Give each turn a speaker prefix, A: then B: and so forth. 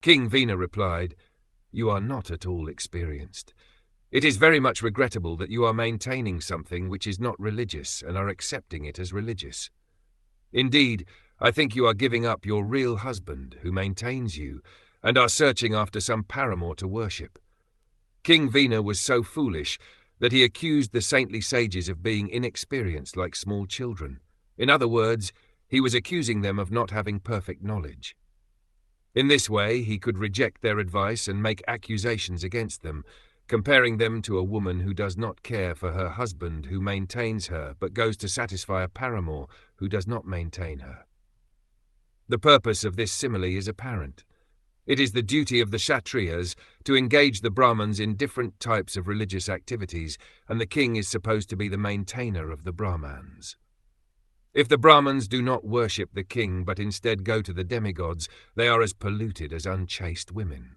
A: King Vena replied, "You are not at all experienced. It is very much regrettable that you are maintaining something which is not religious and are accepting it as religious. Indeed, I think you are giving up your real husband, who maintains you, and are searching after some paramour to worship." King Vena was so foolish that he accused the saintly sages of being inexperienced like small children. In other words, he was accusing them of not having perfect knowledge. In this way, he could reject their advice and make accusations against them, comparing them to a woman who does not care for her husband who maintains her but goes to satisfy a paramour who does not maintain her. The purpose of this simile is apparent. It is the duty of the Kshatriyas to engage the Brahmins in different types of religious activities, and the king is supposed to be the maintainer of the Brahmans. If the Brahmins do not worship the king but instead go to the demigods, they are as polluted as unchaste women.